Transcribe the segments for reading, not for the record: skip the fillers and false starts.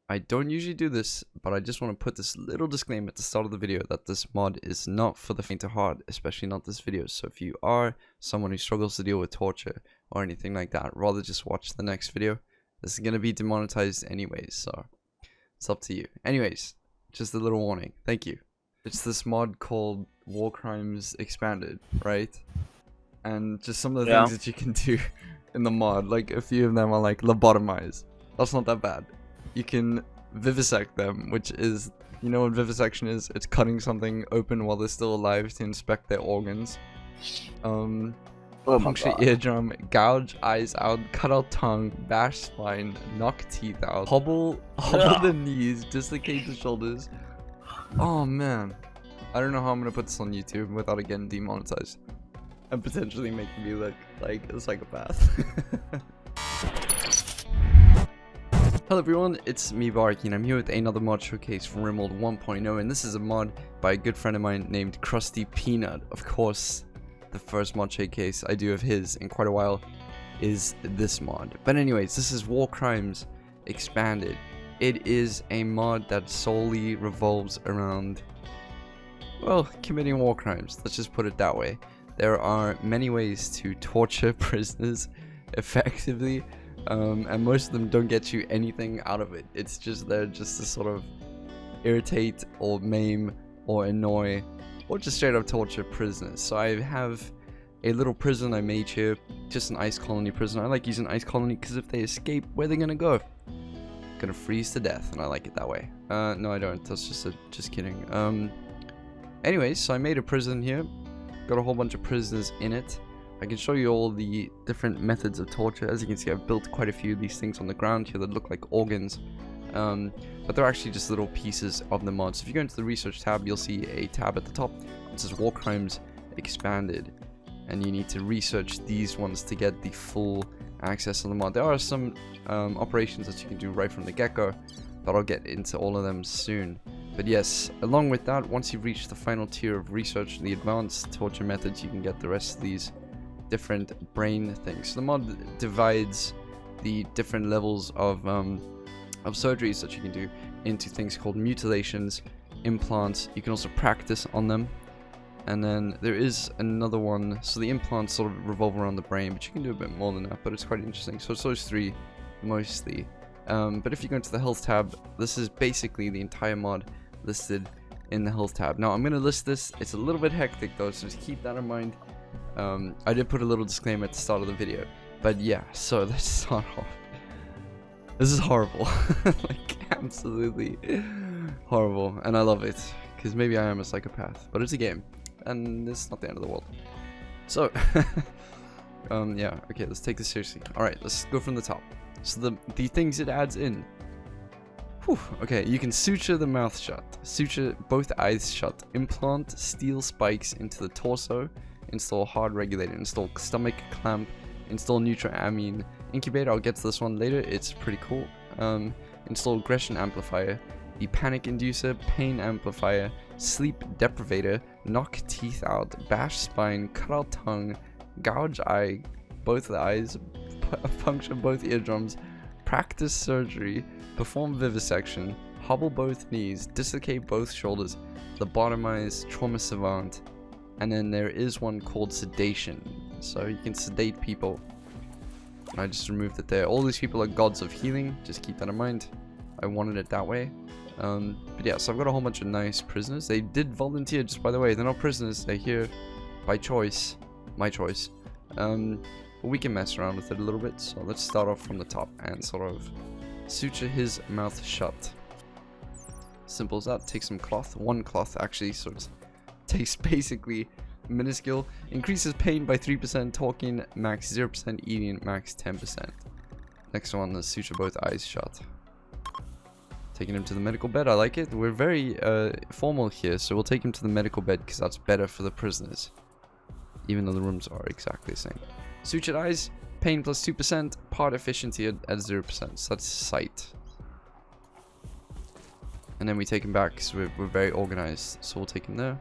I don't usually do this, but I just want to put this little disclaimer at the start of the video that this mod is not for the faint of heart, especially not this video. So if you are someone who struggles to deal with torture or anything like that, rather just watch the next video. This is going to be demonetized anyways, so it's up to you. Anyways, just a little warning. Thank you. It's this mod called War Crimes Expanded, right? And just some of the things that you can do in the mod, like a few of them are like lobotomize. That's not that bad. You can vivisect them, which is, you know what vivisection is? It's cutting something open while they're still alive to inspect their organs. Puncture eardrum, gouge eyes out, cut out tongue, bash spine, knock teeth out, hobble the knees, dislocate the shoulders. Oh man, I don't know how I'm gonna put this on YouTube without it getting demonetized and potentially making me look like a psychopath. Hello everyone, it's me BaRKy and I'm here with another mod showcase from Rimworld 1.0, and this is a mod by a good friend of mine named Krusty Peanut. Of course, the first mod showcase I do of his in quite a while is this mod. But anyways, this is War Crimes Expanded. It is a mod that solely revolves around, well, committing war crimes. Let's just put it that way. There are many ways to torture prisoners effectively. And most of them don't get you anything out of it. It's just there just to sort of irritate or maim or annoy or just straight up torture prisoners. So I have a little prison I made here, just an ice colony prison. I like using ice colony because if they escape, where are they gonna go? Gonna freeze to death, and I like it that way. No I don't, that's just kidding. Anyways, so I made a prison here, got a whole bunch of prisoners in it. I can show you all the different methods of torture. As you can see, I've built quite a few of these things on the ground here that look like organs. But they're actually just little pieces of the mod. So if you go into the research tab, you'll see a tab at the top. It says War Crimes Expanded. And you need to research these ones to get the full access on the mod. There are some operations that you can do right from the get-go, but I'll get into all of them soon. But yes, along with that, once you reach the final tier of research, the advanced torture methods, you can get the rest of these different brain things. So the mod divides the different levels of surgeries that you can do into things called mutilations, implants. You can also practice on them, and then there is another one. So the implants sort of revolve around the brain, but you can do a bit more than that, but it's quite interesting. So it's those three mostly. But if you go into the health tab, this is basically the entire mod listed in the health tab. Now I'm going to list this. It's a little bit hectic though, so just keep that in mind. I did put a little disclaimer at the start of the video, but yeah, so let's start off. This is horrible. Like, absolutely horrible, and I love it, because maybe I am a psychopath, but it's a game, and it's not the end of the world. So, yeah, okay, let's take this seriously. Alright, let's go from the top. So the things it adds in. Whew, okay, you can suture the mouth shut, suture both eyes shut, implant steel spikes into the torso, install hard regulator, install stomach clamp, install neutral-amine incubator. I'll get to this one later, it's pretty cool. Install aggression amplifier, the panic inducer, pain amplifier, sleep deprivator, knock teeth out, bash spine, cut out tongue, gouge eye, both the eyes, puncture both eardrums, practice surgery, perform vivisection, hobble both knees, dislocate both shoulders, lobotomize, Trauma Savant, and then there is one called sedation. So you can sedate people. I just removed it there. All these people are gods of healing, just keep that in mind. I wanted it that way. But yeah, so I've got a whole bunch of nice prisoners. They did volunteer, just by the way. They're not prisoners, they're here by choice. My choice. But we can mess around with it a little bit. So let's start off from the top and sort of suture his mouth shut. Simple as that. Take some cloth. One cloth actually, so it's takes basically minuscule. Increases pain by 3%, talking max 0%, eating max 10%. Next one, let's suture both eyes shut. Taking him to the medical bed. I like it. We're very formal here, so we'll take him to the medical bed because that's better for the prisoners, even though the rooms are exactly the same. Sutured eyes, pain plus 2%, part efficiency at 0%, so that's sight. And then we take him back because we're very organized, so we'll take him there.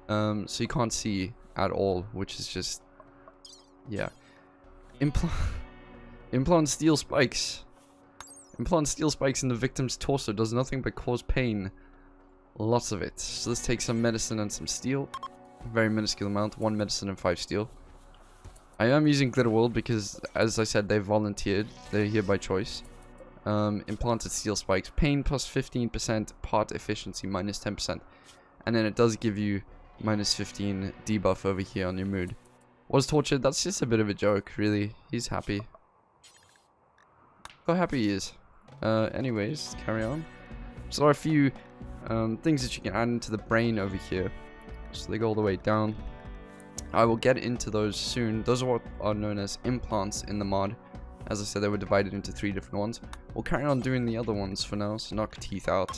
So you can't see at all, which is just, yeah. Implant steel spikes. Implant steel spikes in the victim's torso. Does nothing but cause pain. Lots of it. So let's take some medicine and some steel. Very minuscule amount. 1 medicine and 5 steel. I am using Glitterworld because, as I said, they volunteered. They're here by choice. Implanted steel spikes. Pain plus 15%. Part efficiency minus 10%. And then it does give you minus 15 debuff over here on your mood. Was tortured. That's just a bit of a joke, really. He's happy. How happy he is. Anyways, carry on. So there are a few things that you can add into the brain over here. So they go all the way down. I will get into those soon. Those are what are known as implants in the mod. As I said, they were divided into 3 different ones. We'll carry on doing the other ones for now. So knock teeth out.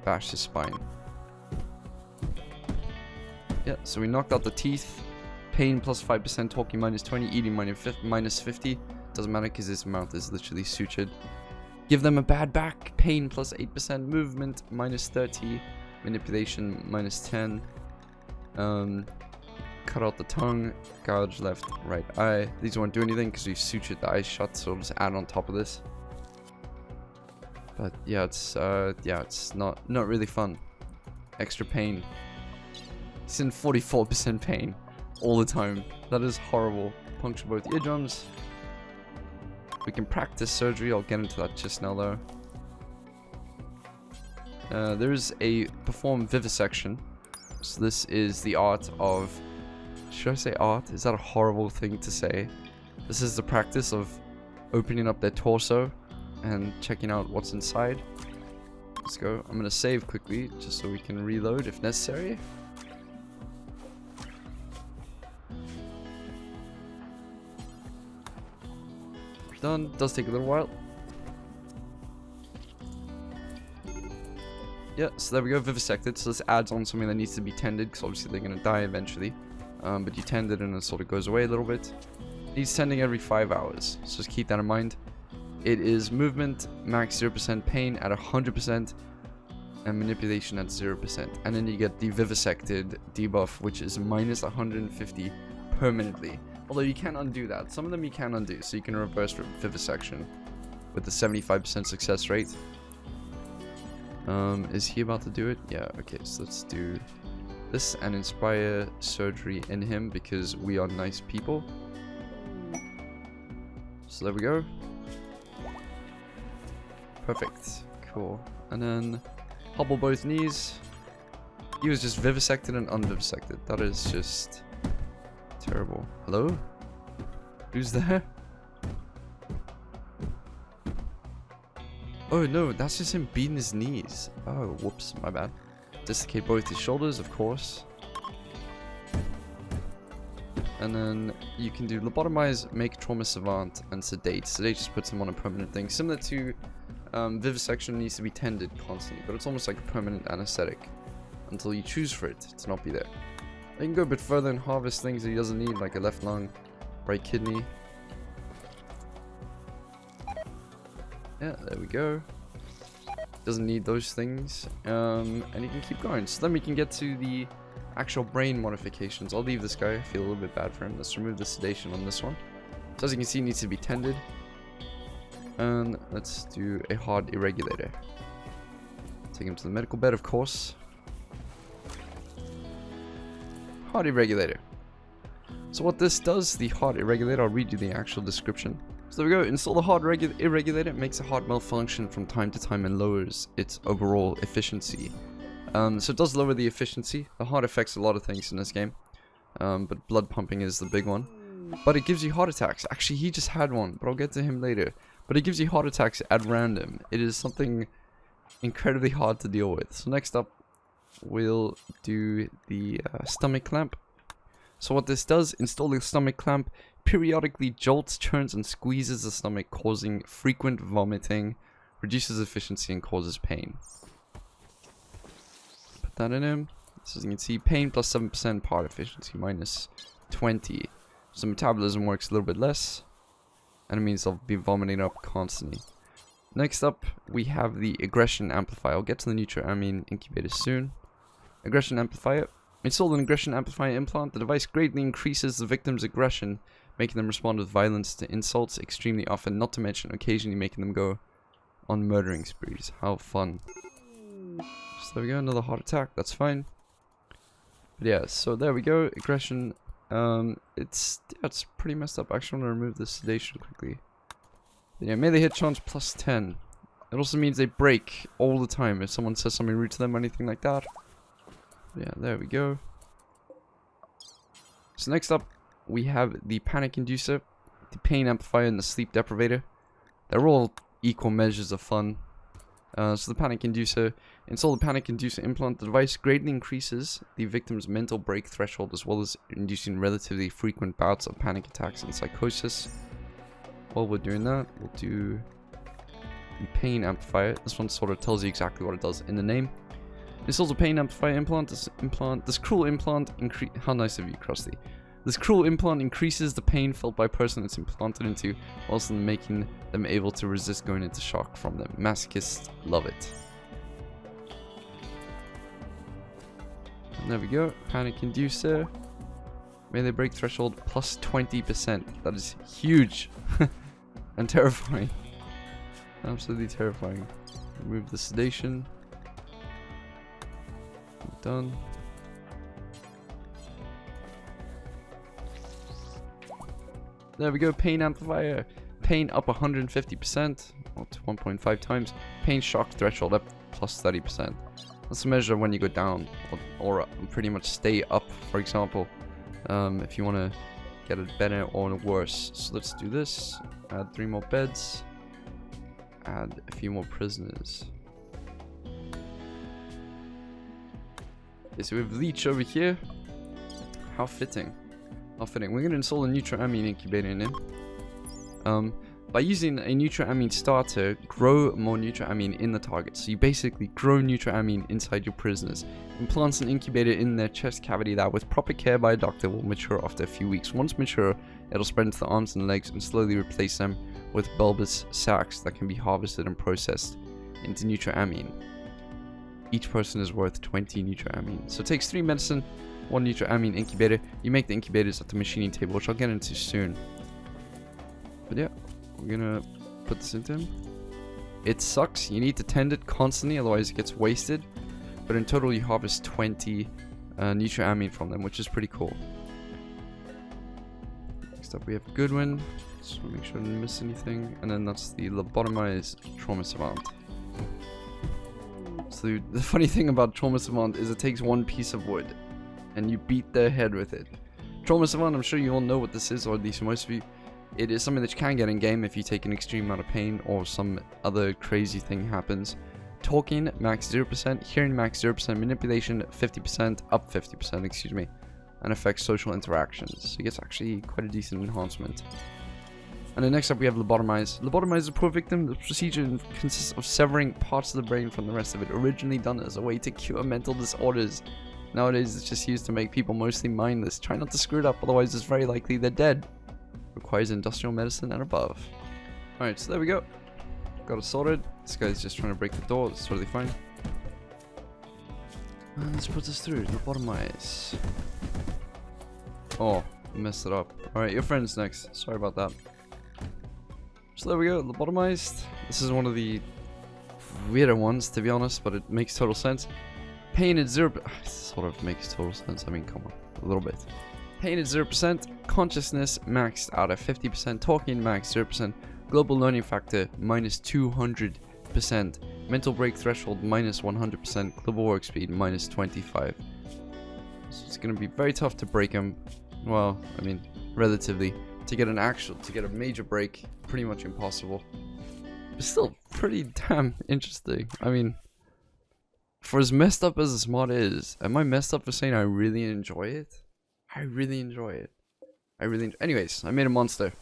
Bash his spine. Yeah, so we knocked out the teeth. Pain plus 5%, talking minus 20, eating minus 50. Doesn't matter because his mouth is literally sutured. Give them a bad back. Pain plus 8%, movement minus 30, manipulation minus 10. Cut out the tongue, gouge left, right eye. These won't do anything because we've sutured the eyes shut, so we'll just add on top of this. But yeah, it's not really fun. Extra pain. It's in 44% pain all the time. That is horrible. Puncture both eardrums. We can practice surgery. I'll get into that just now though. There is a perform vivisection. So this is the art of... Should I say art? Is that a horrible thing to say? This is the practice of opening up their torso and checking out what's inside. Let's go. I'm going to save quickly just so we can reload if necessary. Done. Does take a little while. Yeah, so there we go, vivisected. So this adds on something that needs to be tended, because obviously they're going to die eventually. But you tend it and it sort of goes away a little bit. Needs tending every 5 hours, so just keep that in mind. It is movement, max 0% pain at 100%, and manipulation at 0%. And then you get the vivisected debuff, which is minus 150 permanently. Although you can undo that. Some of them you can undo, so you can reverse vivisection with the 75% success rate. Is he about to do it? Yeah, okay, so let's do this and inspire surgery in him because we are nice people. So there we go. Perfect. Cool. And then hobble both knees. He was just vivisected and unvivisected. That is just terrible. Hello? Who's there? Oh no, that's just him beating his knees. Oh, whoops, my bad. Dislocate both his shoulders, of course. And then you can do lobotomize, make Trauma Savant, and sedate. Sedate just puts him on a permanent thing. Similar to vivisection needs to be tended constantly, but it's almost like a permanent anesthetic until you choose for it to not be there. You can go a bit further and harvest things that he doesn't need, like a left lung, right kidney. Yeah, there we go. Doesn't need those things. And you can keep going. So then we can get to the actual brain modifications. I'll leave this guy. I feel a little bit bad for him. Let's remove the sedation on this one. So as you can see, it needs to be tended. And let's do a heart irregulator. Take him to the medical bed, of course. Heart irregulator. So what this does, the heart irregulator, I'll read you the actual description. So there we go, install the heart irregulator. It makes a heart malfunction from time to time and lowers its overall efficiency. So it does lower the efficiency. The heart affects a lot of things in this game. But blood pumping is the big one. But it gives you heart attacks. Actually, he just had one, but I'll get to him later. But it gives you heart attacks at random. It is something incredibly hard to deal with. So next up, we'll do the stomach clamp. So what this does, install the stomach clamp, periodically jolts, turns, and squeezes the stomach, causing frequent vomiting, reduces efficiency, and causes pain. Put that in him. So as you can see, pain plus 7%, part efficiency minus 20. So metabolism works a little bit less, and it means I'll be vomiting up constantly. Next up, we have the aggression amplifier. I'll get to the neutral-amine incubator soon. Aggression amplifier. Install an aggression amplifier implant. The device greatly increases the victim's aggression making them respond with violence to insults extremely often, not to mention occasionally making them go on murdering sprees. How fun. So there we go, another heart attack, that's fine. But yeah, so there we go, aggression. It's pretty messed up. I actually want to remove the sedation quickly. But yeah, melee hit chance plus 10. It also means they break all the time if someone says something rude to them or anything like that. Yeah, there we go. So next up, we have the Panic Inducer, the Pain Amplifier, and the Sleep Deprivator. They're all equal measures of fun. So the Panic Inducer, install the Panic Inducer implant. The device greatly increases the victim's mental break threshold as well as inducing relatively frequent bouts of panic attacks and psychosis. While we're doing that, we'll do the Pain Amplifier. This one sort of tells you exactly what it does in the name. Installs a Pain Amplifier implant. This cruel implant how nice of you, Krusty. This cruel implant increases the pain felt by a person it's implanted into, whilst making them able to resist going into shock from them. Masochists love it. And there we go. Panic Inducer. Melee break threshold plus 20%. That is huge. And terrifying. Absolutely terrifying. Remove the sedation. Done. There we go, Pain Amplifier. Pain up 150%, or to 1.5 times. Pain shock threshold up plus 30%. That's a measure when you go down, or pretty much stay up, for example, if you want to get it better or worse. So let's do this. Add 3 more beds. Add a few more prisoners. Okay, so we have Leech over here. How fitting. How fitting. We're going to install a neutral-amine incubator in it. By using a neutral-amine starter, grow more neutral-amine in the target. So you basically grow neutral-amine inside your prisoners. Implants an incubator in their chest cavity that, with proper care by a doctor, will mature after a few weeks. Once mature, it'll spread into the arms and legs and slowly replace them with bulbous sacs that can be harvested and processed into neutral-amine. Each person is worth 20 neutral-amine. So it takes 3 medicine, 1 neutral-amine incubator. You make the incubators at the machining table, which I'll get into soon. But yeah, we're gonna put this into him. It sucks. You need to tend it constantly, otherwise it gets wasted. But in total, you harvest 20 neutral-amine from them, which is pretty cool. Next up, we have Goodwin. Just want to make sure I didn't miss anything. And then that's the lobotomized Trauma Savant. So the funny thing about Trauma Savant is it takes 1 piece of wood and you beat their head with it. Trauma Savant, I'm sure you all know what this is, or at least most of you. It is something that you can get in game if you take an extreme amount of pain or some other crazy thing happens. Talking, max 0%, hearing max 0%, manipulation 50%, up 50%, excuse me, and affects social interactions. So it gets actually quite a decent enhancement. And then next up we have lobotomize. Lobotomize is a poor victim. The procedure consists of severing parts of the brain from the rest of it, originally done as a way to cure mental disorders. Nowadays it's just used to make people mostly mindless. Try not to screw it up, otherwise it's very likely they're dead. Requires industrial medicine and above. Alright, so there we go. Got it sorted. This guy's just trying to break the door. That's totally fine. And let's put this through. Lobotomize. Oh, messed it up. Alright, your friend's next. Sorry about that. So there we go. Lobotomized. This is one of the weirder ones, to be honest, but it makes total sense. Pain at 0. It sort of makes total sense. I mean, come on. A little bit. Pain at 0%, consciousness maxed out at 50%, talking max 0%, global learning factor minus 200%, mental break threshold minus 100%, global work speed minus 25. So it's going to be very tough to break him. Well, I mean, relatively. To get a major break, pretty much impossible. But still, pretty damn interesting. I mean, for as messed up as this mod is, am I messed up for saying I really enjoy it? I really enjoy it. Anyways, I made a monster.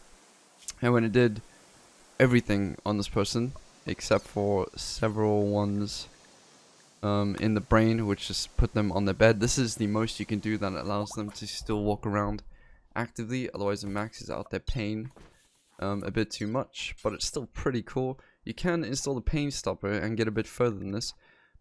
And when it did everything on this person, except for several ones in the brain, which just put them on their bed. This is the most you can do that allows them to still walk around actively. Otherwise it maxes out their pain a bit too much. But it's still pretty cool. You can install the pain stopper and get a bit further than this.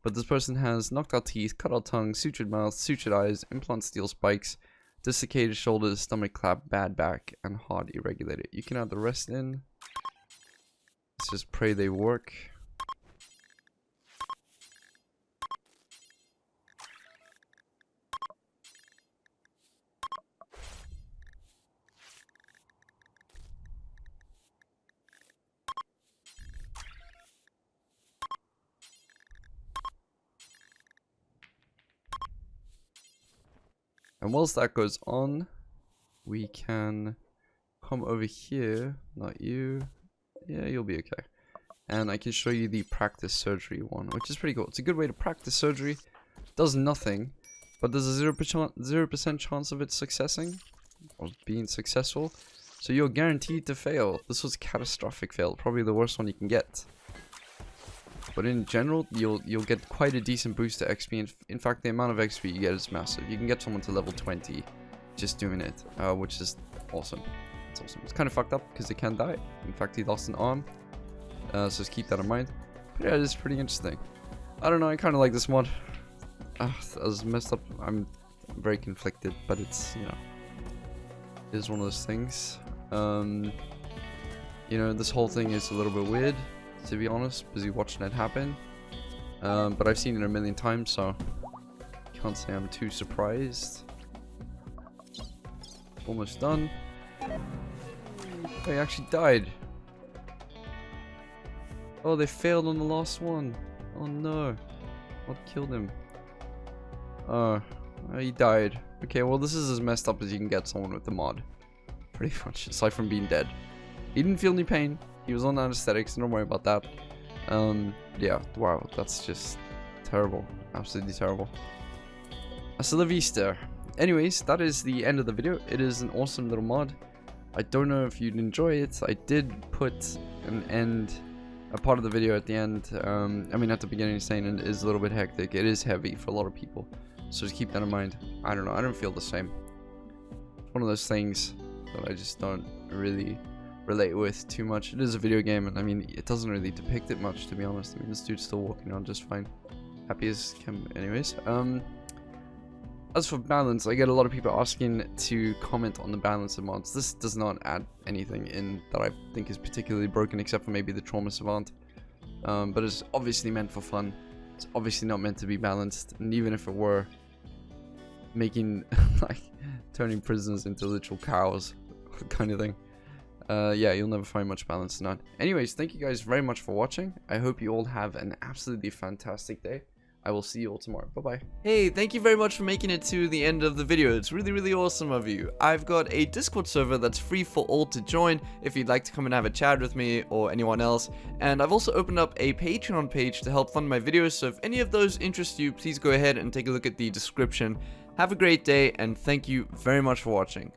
But this person has knocked out teeth, cut out tongue, sutured mouth, sutured eyes, implant steel spikes, dislocated shoulders, stomach clap, bad back, and heart irregulated. You can add the rest in. Let's just pray they work. And whilst that goes on, we can come over here. Not you. Yeah, you'll be okay. And I can show you the practice surgery one, which is pretty cool. It's a good way to practice surgery. Does nothing, but there's a 0% chance of it successing, or being successful. So you're guaranteed to fail. This was a catastrophic fail, probably the worst one you can get. But in general, you'll get quite a decent boost to XP. In fact, the amount of XP you get is massive. You can get someone to level 20 just doing it, which is awesome. It's awesome. It's kind of fucked up because they can die. In fact, he lost an arm. So just keep that in mind. But yeah, it's pretty interesting. I don't know, I kind of like this mod. As messed up, I'm very conflicted, but it's, you know, it is one of those things. You know, this whole thing is a little bit weird, to be honest, busy watching it happen. But I've seen it a million times, so can't say I'm too surprised. Almost done. Oh, he actually died. Oh, they failed on the last one. Oh no. What killed him? Oh, he died. Okay, well this is as messed up as you can get someone with the mod. Pretty much, aside from being dead. He didn't feel any pain. He was on anesthetics, don't worry about that. Yeah, wow, that's just terrible. Absolutely terrible. Hasta la vista. Anyways, that is the end of the video. It is an awesome little mod. I don't know if you'd enjoy it. I did put a part of the video at the end. I mean, at the beginning, saying it is a little bit hectic. It is heavy for a lot of people, so just keep that in mind. I don't know. I don't feel the same. It's one of those things that I just don't really relate with too much. It is a video game, and I mean, it doesn't really depict it much, to be honest. I mean, this dude's still walking on just fine. Happy as can. Anyways, as for balance, I get a lot of people asking to comment on the balance of mods. This does not add anything in that I think is particularly broken, except for maybe the Trauma Savant. But it's obviously meant for fun. It's obviously not meant to be balanced, and even if it were, making like turning prisoners into literal cows kind of thing. Yeah, you'll never find much balance in that. Anyways, thank you guys very much for watching. I hope you all have an absolutely fantastic day. I will see you all tomorrow. Bye-bye. Hey, thank you very much for making it to the end of the video. It's really, really awesome of you. I've got a Discord server that's free for all to join if you'd like to come and have a chat with me or anyone else. And I've also opened up a Patreon page to help fund my videos. So if any of those interest you, please go ahead and take a look at the description. Have a great day, and thank you very much for watching.